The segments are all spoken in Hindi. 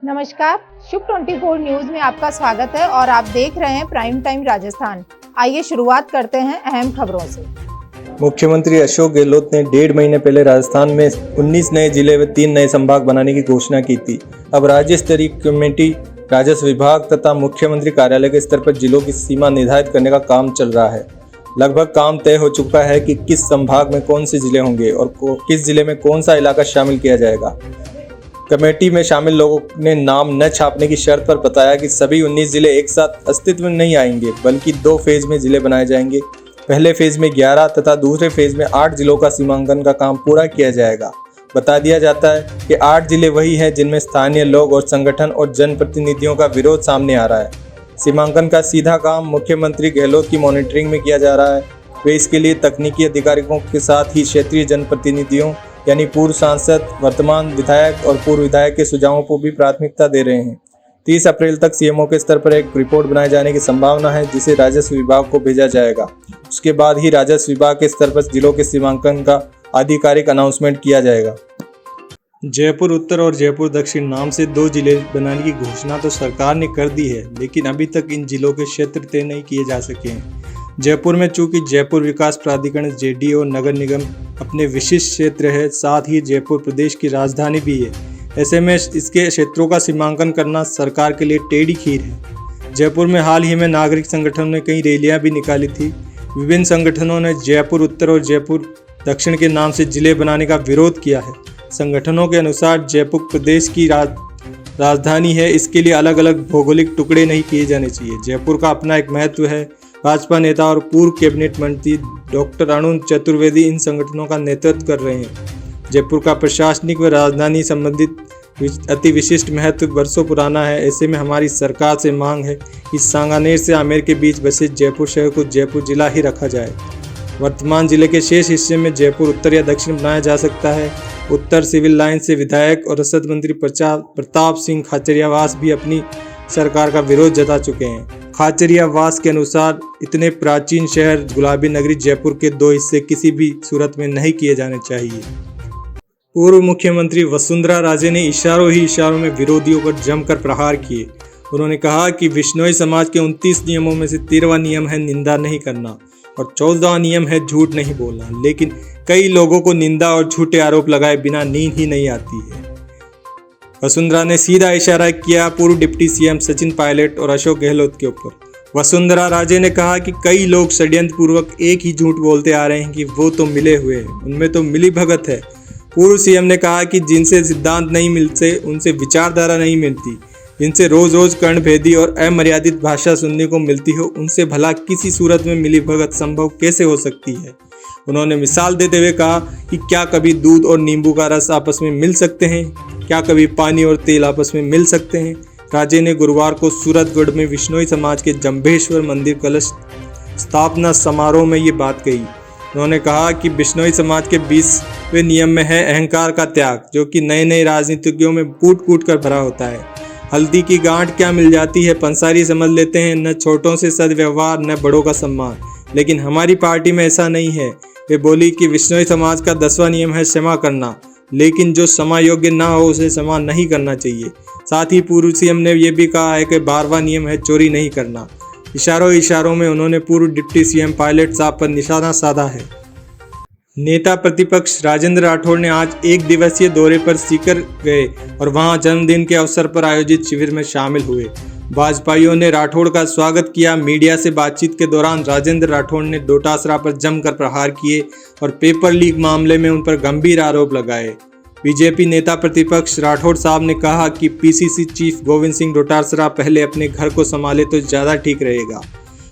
नमस्कार, शुभ 24 न्यूज में आपका स्वागत है और आप देख रहे हैं प्राइम टाइम राजस्थान। आइए शुरुआत करते हैं अहम खबरों से। मुख्यमंत्री अशोक गहलोत ने 1.5 महीने पहले राजस्थान में 19 नए जिले व 3 नए संभाग बनाने की घोषणा की थी। अब राज्य स्तरीय कमेटी, राजस्व विभाग तथा मुख्यमंत्री कार्यालय के स्तर पर जिलों की सीमा निर्धारित करने का काम चल रहा है। लगभग काम तय हो चुका है कि किस संभाग में कौन से जिले होंगे और किस जिले में कौन सा इलाका शामिल किया जाएगा। कमेटी में शामिल लोगों ने नाम न छापने की शर्त पर बताया कि सभी 19 जिले एक साथ अस्तित्व में नहीं आएंगे, बल्कि 2 फेज में जिले बनाए जाएंगे। पहले फेज में 11 तथा दूसरे फेज में 8 जिलों का सीमांकन का काम पूरा किया जाएगा। बता दिया जाता है कि 8 जिले वही हैं जिनमें स्थानीय लोग और संगठन और जनप्रतिनिधियों का विरोध सामने आ रहा है। सीमांकन का सीधा काम मुख्यमंत्री गहलोत की मॉनिटरिंग में किया जा रहा है। वे इसके लिए तकनीकी अधिकारियों के साथ ही क्षेत्रीय जनप्रतिनिधियों यानी पूर्व सांसद, वर्तमान विधायक और पूर्व विधायक के सुझावों को भी प्राथमिकता दे रहे हैं। 30 अप्रैल तक सीएमओ के स्तर पर एक रिपोर्ट बनाए जाने की संभावना है, जिसे राजस्व विभाग को भेजा जाएगा। उसके बाद ही राजस्व विभाग के स्तर पर जिलों के सीमांकन का आधिकारिक अनाउंसमेंट किया जाएगा। जयपुर उत्तर और जयपुर दक्षिण नाम से 2 जिले बनाने की घोषणा तो सरकार ने कर दी है, लेकिन अभी तक इन जिलों के क्षेत्र तय नहीं किए जा सके हैं। जयपुर में चूंकि जयपुर विकास प्राधिकरण जेडीओ नगर निगम अपने विशिष्ट क्षेत्र है, साथ ही जयपुर प्रदेश की राजधानी भी है, ऐसे में इसके क्षेत्रों का सीमांकन करना सरकार के लिए टेढ़ी खीर है। जयपुर में हाल ही में नागरिक संगठनों ने कई रैलियां भी निकाली थी। विभिन्न संगठनों ने जयपुर उत्तर और जयपुर दक्षिण के नाम से जिले बनाने का विरोध किया है। संगठनों के अनुसार जयपुर प्रदेश की राजधानी है, इसके लिए अलग अलग भौगोलिक टुकड़े नहीं किए जाने चाहिए। जयपुर का अपना एक महत्व है। भाजपा नेता और पूर्व कैबिनेट मंत्री डॉक्टर अरुण चतुर्वेदी इन संगठनों का नेतृत्व कर रहे हैं। जयपुर का प्रशासनिक व राजधानी संबंधित अति विशिष्ट महत्व वर्षों पुराना है। ऐसे में हमारी सरकार से मांग है कि सांगानेर से आमेर के बीच बसे जयपुर शहर को जयपुर जिला ही रखा जाए। वर्तमान जिले के शेष हिस्से में जयपुर उत्तर या दक्षिण बनाया जा सकता है। उत्तर सिविल लाइन से विधायक और रसद मंत्री प्रताप सिंह खाचरियावास भी अपनी सरकार का विरोध जता चुके हैं। खाचरियावास के अनुसार इतने प्राचीन शहर गुलाबी नगरी जयपुर के 2 हिस्से किसी भी सूरत में नहीं किए जाने चाहिए। पूर्व मुख्यमंत्री वसुंधरा राजे ने इशारों ही इशारों में विरोधियों पर जमकर प्रहार किए। उन्होंने कहा कि बिश्नोई समाज के 29 नियमों में से 13वां नियम है निंदा नहीं करना और 14वां नियम है झूठ नहीं बोलना, लेकिन कई लोगों को निंदा और झूठे आरोप लगाए बिना नींद ही नहीं आती है। वसुंधरा ने सीधा इशारा किया पूर्व डिप्टी सीएम सचिन पायलट और अशोक गहलोत के ऊपर। वसुंधरा राजे ने कहा कि कई लोग षड्यंत्र पूर्वक एक ही झूठ बोलते आ रहे हैं कि वो तो मिले हुए हैं, उनमें तो मिली भगत है। पूर्व सीएम ने कहा कि जिनसे सिद्धांत नहीं मिलते उनसे विचारधारा नहीं मिलती, जिनसे रोज रोज कर्णभेदी और अमर्यादित भाषा सुनने को मिलती हो, उनसे भला किसी सूरत में मिली भगत संभव कैसे हो सकती है। उन्होंने मिसाल देते हुए कहा कि क्या कभी दूध और नींबू का रस आपस में मिल सकते हैं, क्या कभी पानी और तेल आपस में मिल सकते हैं। राजे ने गुरुवार को सूरतगढ़ में विश्नोई समाज के जंभेश्वर मंदिर कलश स्थापना समारोह में ये बात कही। उन्होंने कहा कि बिश्नोई समाज के 20वें नियम में है अहंकार का त्याग, जो कि नए नए राजनीतिज्ञों में कूट कूट कर भरा होता है। हल्दी की गांठ क्या मिल जाती है, पंसारी समझ लेते हैं, न छोटों से सद्व्यवहार न बड़ों का सम्मान, लेकिन हमारी पार्टी में ऐसा नहीं है। वे बोली कि विश्नोई समाज का 10वां नियम है क्षमा करना, लेकिन जो क्षमा योग्य ना हो उसे क्षमा नहीं करना चाहिए। साथ ही पूर्व सीएम ने यह भी कहा है कि 12वां नियम है चोरी नहीं करना। इशारों में उन्होंने पूर्व डिप्टी सीएम पायलट साहब पर निशाना साधा है। नेता प्रतिपक्ष राजेंद्र राठौड़ ने आज 1 दिवसीय दौरे पर सीकर गए और वहां जन्मदिन के अवसर पर आयोजित शिविर में शामिल हुए। भाजपाइयों ने राठौड़ का स्वागत किया। मीडिया से बातचीत के दौरान राजेंद्र राठौड़ ने डोटासरा पर जमकर प्रहार किए और पेपर लीक मामले में उन पर गंभीर आरोप लगाए। बीजेपी नेता प्रतिपक्ष राठौड़ साहब ने कहा कि पीसीसी चीफ गोविंद सिंह डोटासरा पहले अपने घर को संभाले तो ज़्यादा ठीक रहेगा।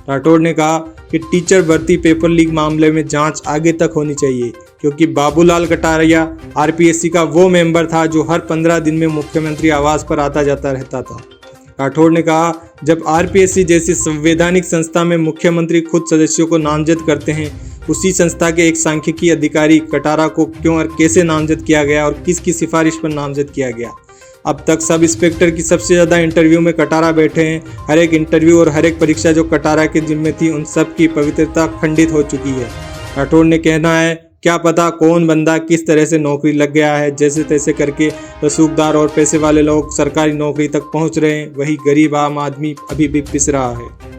राठौड़ ने कहा कि टीचर भर्ती पेपर लीक मामले में जांच आगे तक होनी चाहिए, क्योंकि बाबूलाल कटारिया आरपीएससी का वो मेंबर था जो हर 15 दिन में मुख्यमंत्री आवास पर आता जाता रहता था। राठौड़ ने कहा, जब आरपीएससी जैसी संवैधानिक संस्था में मुख्यमंत्री खुद सदस्यों को नामजद करते हैं, उसी संस्था के एक सांख्यिकी अधिकारी कटारा को क्यों और कैसे नामजद किया गया और किसकी सिफारिश पर नामजद किया गया। अब तक सब इंस्पेक्टर की सबसे ज़्यादा इंटरव्यू में कटारा बैठे हैं। हर एक इंटरव्यू और हर एक परीक्षा जो कटारा के जिम्मे थी, उन सब की पवित्रता खंडित हो चुकी है। राठौड़ ने कहना है क्या पता कौन बंदा किस तरह से नौकरी लग गया है, जैसे तैसे करके रसूखदार और पैसे वाले लोग सरकारी नौकरी तक पहुंच रहे हैं, वही गरीब आम आदमी अभी भी पिस रहा है।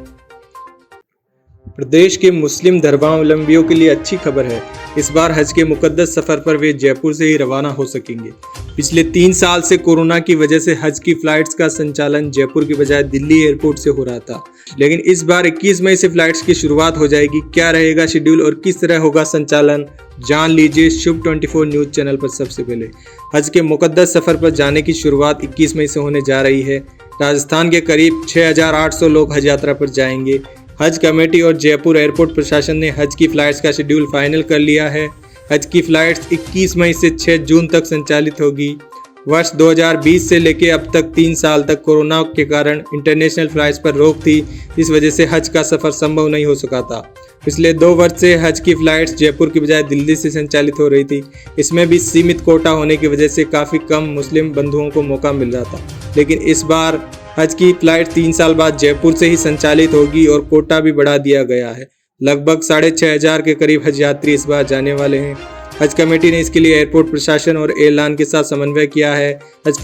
प्रदेश के मुस्लिम धर्मावलंबियों के लिए अच्छी खबर है। इस बार हज के मुकद्दस सफर पर वे जयपुर से ही रवाना हो सकेंगे। पिछले 3 साल से कोरोना की वजह से हज की फ्लाइट्स का संचालन जयपुर की बजाय दिल्ली एयरपोर्ट से हो रहा था, लेकिन इस बार 21 मई से फ्लाइट्स की शुरुआत हो जाएगी। क्या रहेगा शेड्यूल और किस तरह होगा संचालन, जान लीजिए शुभ 24 न्यूज चैनल पर। सबसे पहले हज के मुकद्दस सफर पर जाने की शुरुआत 21 मई से होने जा रही है। राजस्थान के करीब 6800 लोग हज यात्रा पर जाएंगे। हज कमेटी और जयपुर एयरपोर्ट प्रशासन ने हज की फ्लाइट्स का शेड्यूल फाइनल कर लिया है। हज की फ्लाइट्स 21 मई से 6 जून तक संचालित होगी। वर्ष 2020 से लेकर अब तक 3 साल तक कोरोना के कारण इंटरनेशनल फ्लाइट्स पर रोक थी, इस वजह से हज का सफ़र संभव नहीं हो सका था। पिछले 2 वर्ष से हज की फ्लाइट्स जयपुर की बजाय दिल्ली से संचालित हो रही थी। इसमें भी सीमित कोटा होने की वजह से काफ़ी कम मुस्लिम बंधुओं को मौका मिल रहा था, लेकिन इस बार हज की फ्लाइट 3 साल बाद जयपुर से ही संचालित होगी और कोटा भी बढ़ा दिया गया है। लगभग 6500 के करीब हज यात्री इस बार जाने वाले हैं। हज कमेटी ने इसके लिए एयरपोर्ट प्रशासन और एयरलाइन के साथ समन्वय किया है। हज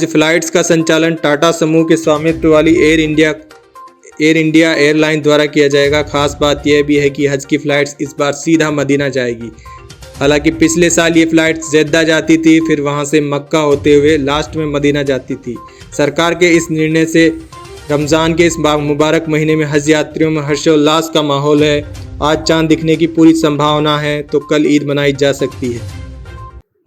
फ्लाइट्स का संचालन टाटा समूह के स्वामित्व वाली एयर इंडिया एयरलाइन द्वारा किया जाएगा। खास बात यह भी है कि हज की फ्लाइट्स इस बार सीधा मदीना जाएगी। हालांकि पिछले साल ये फ्लाइट जेद्दा जाती थी, फिर वहां से मक्का होते हुए लास्ट में मदीना जाती थी। सरकार के इस निर्णय से रमज़ान के इस मुबारक महीने में हज यात्रियों में हर्षोल्लास का माहौल है। आज चांद दिखने की पूरी संभावना है, तो कल ईद मनाई जा सकती है।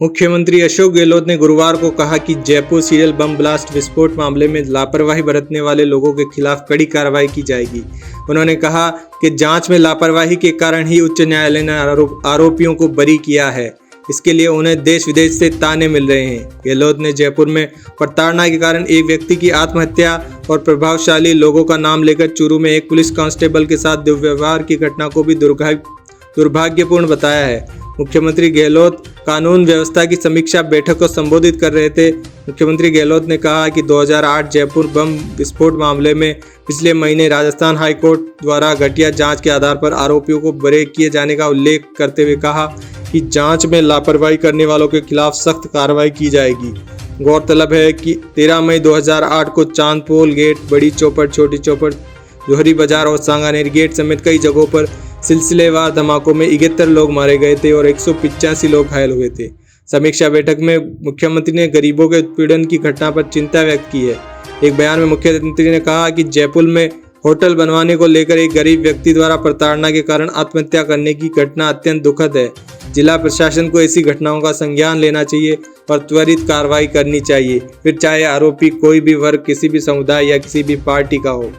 मुख्यमंत्री अशोक गहलोत ने गुरुवार को कहा कि जयपुर सीरियल बम ब्लास्ट विस्फोट मामले में लापरवाही बरतने वाले लोगों के खिलाफ कड़ी कार्रवाई की जाएगी। उन्होंने कहा कि जांच में लापरवाही के कारण ही उच्च न्यायालय ने आरोपियों को बरी किया है। इसके लिए उन्हें देश विदेश से ताने मिल रहे हैं। गहलोत ने जयपुर में प्रताड़ना के कारण एक व्यक्ति की आत्महत्या और प्रभावशाली लोगों का नाम लेकर चूरू में एक पुलिस कांस्टेबल के साथ दुर्व्यवहार की घटना को भी दुर्भाग्यपूर्ण बताया है। मुख्यमंत्री गहलोत कानून व्यवस्था की समीक्षा बैठक को संबोधित कर रहे थे। मुख्यमंत्री गहलोत ने कहा कि 2008 जयपुर बम विस्फोट मामले में पिछले महीने राजस्थान हाईकोर्ट द्वारा घटिया जांच के आधार पर आरोपियों को बरी किए जाने का उल्लेख करते हुए कहा कि जांच में लापरवाही करने वालों के खिलाफ सख्त कार्रवाई की जाएगी। गौरतलब है कि 13 मई 2008 को चांदपोल गेट, बड़ी चौपड़, छोटी चौपड़, जोहरी बाजार और सांगानेर गेट समेत कई जगहों पर सिलसिलेवार धमाकों में 71 लोग मारे गए थे और 185 लोग घायल हुए थे। समीक्षा बैठक में मुख्यमंत्री ने गरीबों के उत्पीड़न की घटना पर चिंता व्यक्त की है। एक बयान में मुख्यमंत्री ने कहा कि जयपुर में होटल बनवाने को लेकर एक गरीब व्यक्ति द्वारा प्रताड़ना के कारण आत्महत्या करने की घटना अत्यंत दुखद है। जिला प्रशासन को ऐसी घटनाओं का संज्ञान लेना चाहिए और त्वरित कार्रवाई करनी चाहिए, फिर चाहे आरोपी कोई भी वर्ग, किसी भी समुदाय या किसी भी पार्टी का हो।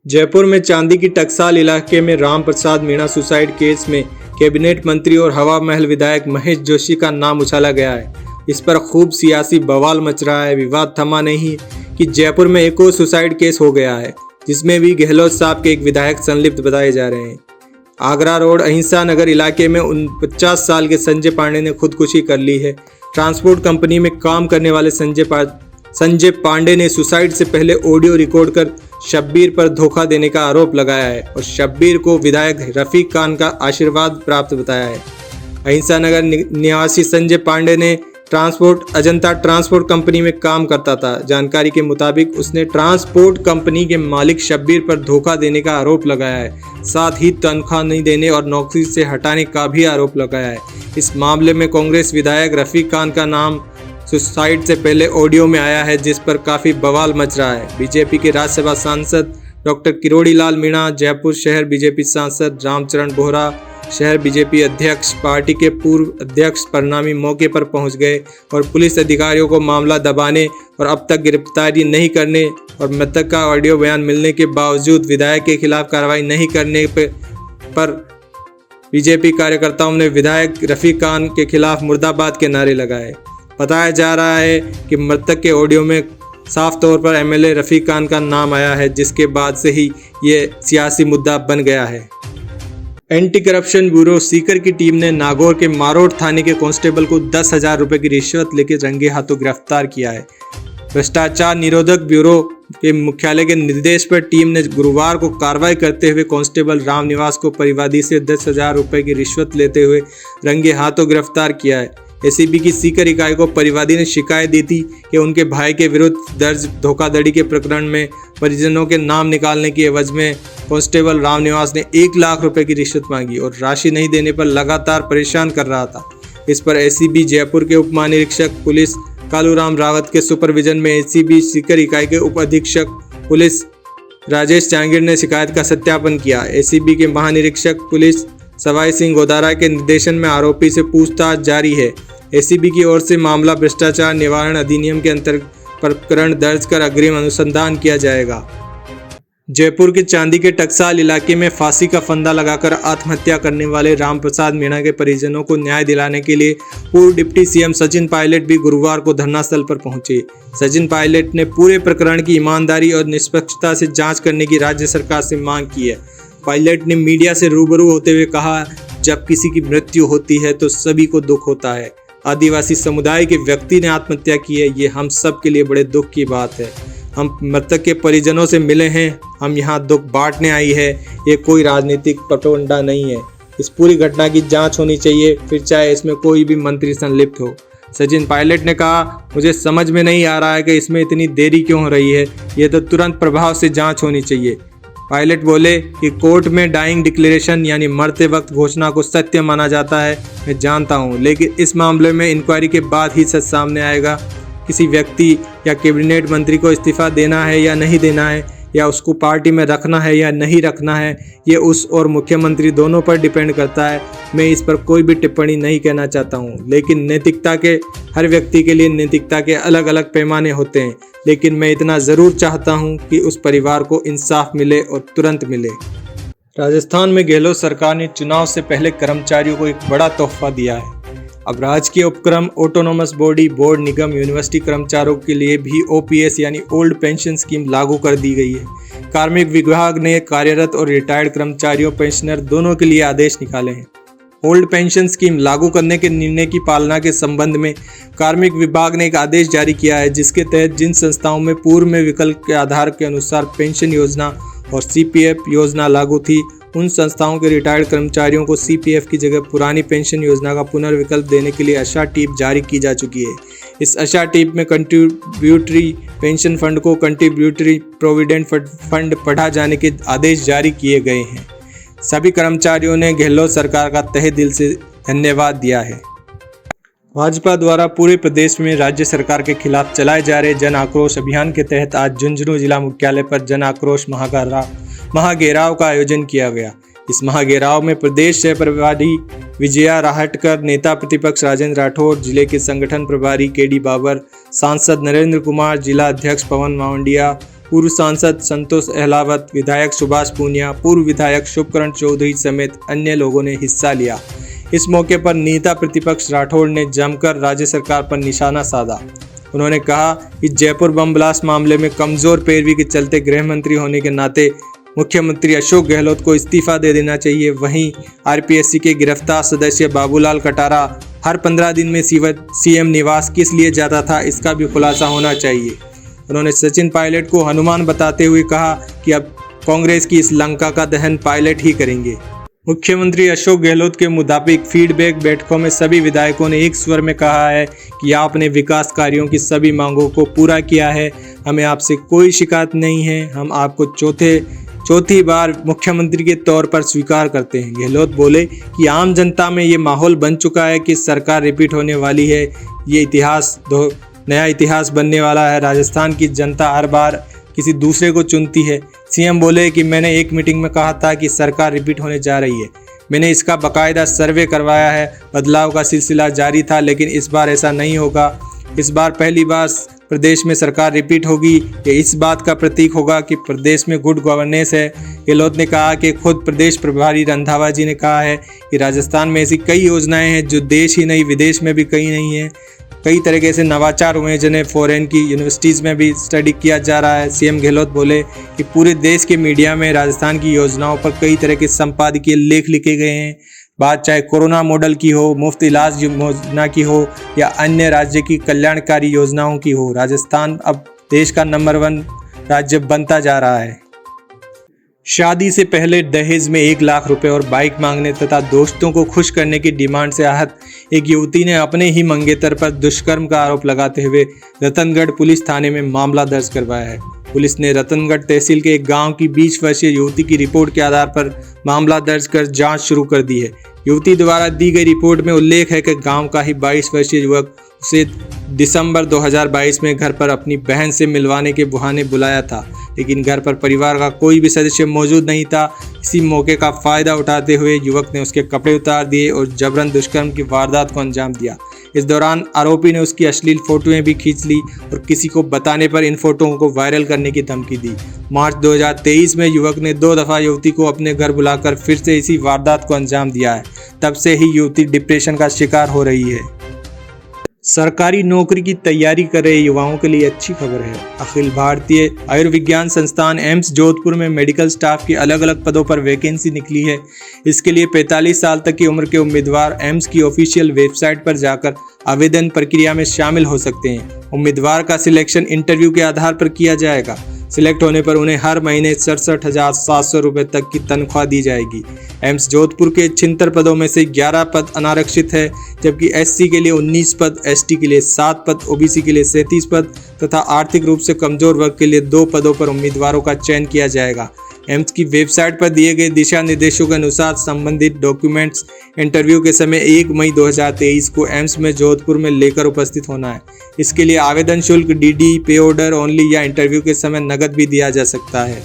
जयपुर में चांदी की टकसाल इलाके में राम प्रसाद मीणा सुसाइड केस में कैबिनेट मंत्री और हवा महल विधायक महेश जोशी का नाम उछाला गया है। इस पर खूब सियासी बवाल मच रहा है। विवाद थमा नहीं कि जयपुर में एक और सुसाइड केस हो गया है, जिसमें भी गहलोत साहब के एक विधायक संलिप्त बताए जा रहे हैं। आगरा रोड अहिंसा नगर इलाके में 49 साल के संजय पांडे ने खुदकुशी कर ली है। ट्रांसपोर्ट कंपनी में काम करने वाले संजय पांडे ने सुसाइड से पहले ऑडियो रिकॉर्ड कर शब्बीर पर धोखा देने का आरोप लगाया है और शब्बीर को विधायक रफीक खान का आशीर्वाद प्राप्त बताया है। अहिंसा नगर निवासी संजय पांडे ने अजंता ट्रांसपोर्ट कंपनी में काम करता था। जानकारी के मुताबिक उसने ट्रांसपोर्ट कंपनी के मालिक शब्बीर पर धोखा देने का आरोप लगाया है, साथ ही तनख्वाह नहीं देने और नौकरी से हटाने का भी आरोप लगाया है। इस मामले में कांग्रेस विधायक रफीक खान का नाम सुसाइड से पहले ऑडियो में आया है, जिस पर काफ़ी बवाल मच रहा है। बीजेपी के राज्यसभा सांसद डॉक्टर किरोड़ी लाल मीणा, जयपुर शहर बीजेपी सांसद रामचरण बोहरा, शहर बीजेपी अध्यक्ष, पार्टी के पूर्व अध्यक्ष प्रणामी मौके पर पहुंच गए और पुलिस अधिकारियों को मामला दबाने और अब तक गिरफ्तारी नहीं करने और मृतक का ऑडियो बयान मिलने के बावजूद विधायक के खिलाफ कार्रवाई नहीं करने पर बीजेपी कार्यकर्ताओं ने विधायक रफीक खान के खिलाफ मुर्दाबाद के नारे लगाए। बताया जा रहा है कि मृतक के ऑडियो में साफ तौर पर एमएलए रफीक खान का नाम आया है, जिसके बाद से ही ये सियासी मुद्दा बन गया है। एंटी करप्शन ब्यूरो सीकर की टीम ने नागौर के मारोड थाने के कांस्टेबल को 10,000 रुपये की रिश्वत लेकर रंगे हाथों गिरफ्तार किया है। भ्रष्टाचार निरोधक ब्यूरो के मुख्यालय के निर्देश पर टीम ने गुरुवार को कार्रवाई करते हुए कांस्टेबल रामनिवास को परिवादी से 10,000 रुपये की रिश्वत लेते हुए रंगे हाथों गिरफ्तार किया है। एसीबी की सीकर इकाई को परिवादी ने शिकायत दी थी कि उनके भाई के विरुद्ध दर्ज धोखाधड़ी के प्रकरण में परिजनों के नाम निकालने की एवज में कांस्टेबल रामनिवास ने 1 लाख रुपए की रिश्वत मांगी और राशि नहीं देने पर लगातार परेशान कर रहा था। इस पर एसीबी जयपुर के उप महानिरीक्षक पुलिस कालूराम रावत के सुपरविजन में एसीबी सीकर इकाई के उप अधीक्षक पुलिस राजेश चांगिर ने शिकायत का सत्यापन किया। एसीबी के महानिरीक्षक पुलिस सवाई सिंह गोदारा के निर्देशन में आरोपी से पूछताछ जारी है। एसीबी की ओर से मामला भ्रष्टाचार निवारण अधिनियम के अंतर्गत प्रकरण दर्ज कर अग्रिम अनुसंधान किया जाएगा। जयपुर के चांदी के टकसाल इलाके में फांसी का फंदा लगाकर आत्महत्या करने वाले रामप्रसाद मीणा के परिजनों को न्याय दिलाने के लिए पूर्व डिप्टी सीएम सचिन पायलट भी गुरुवार को धरना स्थल पर पहुंचे। सचिन पायलट ने पूरे प्रकरण की ईमानदारी और निष्पक्षता से जांच करने की राज्य सरकार से मांग की है। पायलट ने मीडिया से रूबरू होते हुए कहा, जब किसी की मृत्यु होती है तो सभी को दुख होता है। आदिवासी समुदाय के व्यक्ति ने आत्महत्या की है, ये हम सब के लिए बड़े दुख की बात है। हम मृतक के परिजनों से मिले हैं, हम यहाँ दुख बांटने आई है, ये कोई राजनीतिक पटवंडा नहीं है। इस पूरी घटना की जांच होनी चाहिए, फिर चाहे इसमें कोई भी मंत्री संलिप्त हो। सचिन पायलट ने कहा, मुझे समझ में नहीं आ रहा है कि इसमें इतनी देरी क्यों हो रही है, ये तो तुरंत प्रभाव से जांच होनी चाहिए। पायलट बोले कि कोर्ट में डाइंग डिक्लेरेशन यानी मरते वक्त घोषणा को सत्य माना जाता है, मैं जानता हूँ, लेकिन इस मामले में इंक्वायरी के बाद ही सच सामने आएगा। किसी व्यक्ति या कैबिनेट मंत्री को इस्तीफा देना है या नहीं देना है, या उसको पार्टी में रखना है या नहीं रखना है, ये उस और मुख्यमंत्री दोनों पर डिपेंड करता है। मैं इस पर कोई भी टिप्पणी नहीं कहना चाहता हूँ, लेकिन नैतिकता के हर व्यक्ति के लिए नैतिकता के अलग अलग पैमाने होते हैं। लेकिन मैं इतना ज़रूर चाहता हूँ कि उस परिवार को इंसाफ मिले और तुरंत मिले। राजस्थान में गहलोत सरकार ने चुनाव से पहले कर्मचारियों को एक बड़ा तोहफा दिया है। अब राजकीय उपक्रम, ऑटोनोमस बॉडी, बोर्ड, निगम, यूनिवर्सिटी कर्मचारियों के लिए भी ओपीएस यानी ओल्ड पेंशन स्कीम लागू कर दी गई है। कार्मिक विभाग ने कार्यरत और रिटायर्ड कर्मचारियों, पेंशनर दोनों के लिए आदेश निकाले हैं। ओल्ड पेंशन स्कीम लागू करने के निर्णय की पालना के संबंध में कार्मिक विभाग ने एक आदेश जारी किया है, जिसके तहत जिन संस्थाओं में पूर्व में विकल्प के आधार के अनुसार पेंशन योजना और सीपीएफ योजना लागू थी, उन संस्थाओं के रिटायर्ड कर्मचारियों को सीपीएफ की जगह पुरानी पेंशन योजना का पुनर्विकल्प देने के लिए आशा टीप जारी की जा चुकी है। इस आशा टीप में कंट्रीब्यूटरी पेंशन फंड को कंट्रीब्यूटरी प्रोविडेंट फंड पढ़ा जाने के आदेश जारी किए गए हैं। सभी कर्मचारियों ने गहलोत सरकार का तहे दिल से धन्यवाद दिया है। भाजपा द्वारा पूरे प्रदेश में राज्य सरकार के खिलाफ चलाए जा रहे जन आक्रोश अभियान के तहत आज झुंझुनू जिला मुख्यालय पर जन आक्रोश महाघेराव का आयोजन किया गया। इस महाघेराव में प्रदेश सह प्रभारी विजया राहटकर, नेता प्रतिपक्ष राजेंद्र राठौर, जिले के संगठन प्रभारी केडी बाबर, सांसद नरेंद्र कुमार, जिला अध्यक्ष पवन मावंडिया, पूर्व सांसद संतोष अहलावत, विधायक सुभाष पूनिया, पूर्व विधायक शुभकरण चौधरी समेत अन्य लोगों ने हिस्सा लिया। इस मौके पर नेता प्रतिपक्ष राठौड़ ने जमकर राज्य सरकार पर निशाना साधा। उन्होंने कहा कि जयपुर बम ब्लास्ट मामले में कमजोर पैरवी के चलते गृह मंत्री होने के नाते मुख्यमंत्री अशोक गहलोत को इस्तीफा दे देना चाहिए। वहीं आरपीएससी के गिरफ्तार सदस्य बाबूलाल कटारा हर 15 दिन में सीएम निवास किस लिए जाता था, इसका भी खुलासा होना चाहिए। उन्होंने सचिन पायलट को हनुमान बताते हुए कहा कि अब कांग्रेस की इस लंका का दहन पायलट ही करेंगे। मुख्यमंत्री अशोक गहलोत के मुताबिक फीडबैक बैठकों में सभी विधायकों ने एक स्वर में कहा है कि आपने विकास कार्यों की सभी मांगों को पूरा किया है, हमें आपसे कोई शिकायत नहीं है, हम आपको चौथी बार मुख्यमंत्री के तौर पर स्वीकार करते हैं। गहलोत बोले कि आम जनता में ये माहौल बन चुका है कि सरकार रिपीट होने वाली है, ये नया इतिहास बनने वाला है। राजस्थान की जनता हर बार किसी दूसरे को चुनती है। सीएम बोले कि मैंने एक मीटिंग में कहा था कि सरकार रिपीट होने जा रही है, मैंने इसका बाकायदा सर्वे करवाया है, बदलाव का सिलसिला जारी था, लेकिन इस बार ऐसा नहीं होगा। इस बार पहली बार प्रदेश में सरकार रिपीट होगी। ये इस बात का प्रतीक होगा कि प्रदेश में गुड गवर्नेंस है। गहलोत ने कहा कि खुद प्रदेश प्रभारी रंधावा जी ने कहा है कि राजस्थान में ऐसी कई योजनाएं हैं जो देश ही नहीं विदेश में भी कहीं नहीं है। कई तरीके से नवाचार हुए हैं जिन्हें फॉरेन की यूनिवर्सिटीज़ में भी स्टडी किया जा रहा है। सीएम गहलोत बोले कि पूरे देश के मीडिया में राजस्थान की योजनाओं पर कई तरह के संपादकीय लेख लिखे गए हैं। बात चाहे कोरोना मॉडल की हो, मुफ्त इलाज योजना की हो या अन्य राज्य की कल्याणकारी योजनाओं की हो, राजस्थान अब देश का नंबर 1 राज्य बनता जा रहा है। शादी से पहले दहेज में 1 लाख रुपए और बाइक मांगने तथा दोस्तों को खुश करने की डिमांड से आहत एक युवती ने अपने ही मंगेतर पर दुष्कर्म का आरोप लगाते हुए रतनगढ़ पुलिस थाने में मामला दर्ज करवाया है। पुलिस ने रतनगढ़ तहसील के एक गांव की 20 वर्षीय युवती की रिपोर्ट के आधार पर मामला दर्ज कर जांच शुरू कर दी है। युवती द्वारा दी गई रिपोर्ट में उल्लेख है कि गांव का ही 22 वर्षीय युवक उसे दिसंबर 2022 में घर पर अपनी बहन से मिलवाने के बहाने बुलाया था, लेकिन घर पर परिवार का कोई भी सदस्य मौजूद नहीं था। इसी मौके का फायदा उठाते हुए युवक ने उसके कपड़े उतार दिए और जबरन दुष्कर्म की वारदात को अंजाम दिया। इस दौरान आरोपी ने उसकी अश्लील फोटोएं भी खींच ली और किसी को बताने पर इन फोटोओं को वायरल करने की धमकी दी। मार्च 2023 में युवक ने 2 दफा युवती को अपने घर बुलाकर फिर से इसी वारदात को अंजाम दिया है। तब से ही युवती डिप्रेशन का शिकार हो रही है। सरकारी नौकरी की तैयारी कर रहे युवाओं के लिए अच्छी खबर है। अखिल भारतीय आयुर्विज्ञान संस्थान एम्स जोधपुर में मेडिकल स्टाफ की अलग अलग पदों पर वैकेंसी निकली है। इसके लिए 45 साल तक की उम्र के उम्मीदवार एम्स की ऑफिशियल वेबसाइट पर जाकर आवेदन प्रक्रिया में शामिल हो सकते हैं। उम्मीदवार का सिलेक्शन इंटरव्यू के आधार पर किया जाएगा। सिलेक्ट होने पर उन्हें हर महीने 67,700 रुपये तक की तनख्वाह दी जाएगी। एम्स जोधपुर के 76 पदों में से 11 पद अनारक्षित है, जबकि एससी के लिए 19 पद, एसटी के लिए 7 पद, ओबीसी के लिए 37 पद तथा आर्थिक रूप से कमजोर वर्ग के लिए 2 पदों पर उम्मीदवारों का चयन किया जाएगा। एम्स की वेबसाइट पर दिए गए दिशा निर्देशों के अनुसार संबंधित डॉक्यूमेंट्स इंटरव्यू के समय 1 मई 2023 को एम्स में जोधपुर में लेकर उपस्थित होना है। इसके लिए आवेदन शुल्क डीडी, पे ऑर्डर ओनली या इंटरव्यू के समय नकद भी दिया जा सकता है।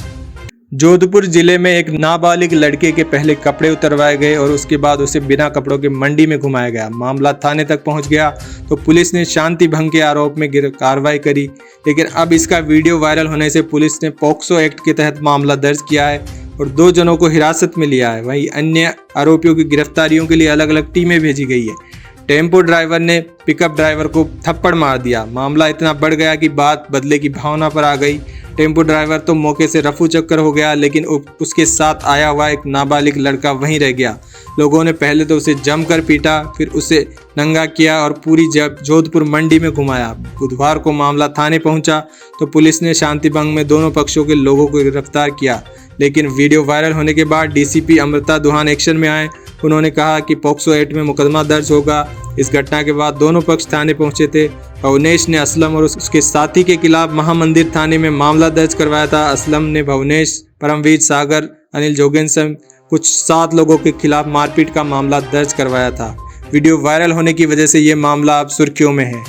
जोधपुर जिले में एक नाबालिग लड़के के पहले कपड़े उतरवाए गए और उसके बाद उसे बिना कपड़ों के मंडी में घुमाया गया। मामला थाने तक पहुंच गया तो पुलिस ने शांति भंग के आरोप में कार्रवाई करी, लेकिन अब इसका वीडियो वायरल होने से पुलिस ने पॉक्सो एक्ट के तहत मामला दर्ज किया है और 2 जनों को हिरासत में लिया है। वहीं अन्य आरोपियों की गिरफ्तारियों के लिए अलग अलग टीमें भेजी गई है। टेम्पो ड्राइवर ने पिकअप ड्राइवर को थप्पड़ मार दिया। मामला इतना बढ़ गया कि बात बदले की भावना पर आ गई। टेम्पो ड्राइवर तो मौके से रफू चक्कर हो गया, लेकिन उसके साथ आया हुआ एक नाबालिग लड़का वहीं रह गया। लोगों ने पहले तो उसे जमकर पीटा, फिर उसे नंगा किया और पूरी जोधपुर मंडी में घुमाया। बुधवार को मामला थाने पहुंचा तो पुलिस ने शांति भंग में दोनों पक्षों के लोगों को गिरफ्तार किया, लेकिन वीडियो वायरल होने के बाद डीसीपी अमृता दुहान एक्शन में आए। उन्होंने कहा कि पॉक्सो एक्ट में मुकदमा दर्ज होगा। इस घटना के बाद दोनों पक्ष थाने पहुंचे थे। भुवनेश ने असलम और उसके साथी के खिलाफ महामंदिर थाने में मामला दर्ज करवाया था। असलम ने भुवनेश, परमवीर, सागर, अनिल जोगेन समेत कुछ 7 लोगों के खिलाफ मारपीट का मामला दर्ज करवाया था। वीडियो वायरल होने की वजह से ये मामला अब सुर्खियों में है।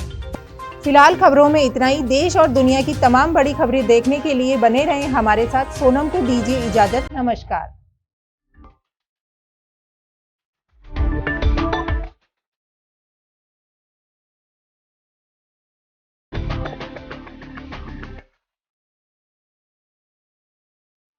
फिलहाल खबरों में इतना ही। देश और दुनिया की तमाम बड़ी खबरें देखने के लिए बने रहें हमारे साथ। सोनम को दीजिए इजाजत। नमस्कार।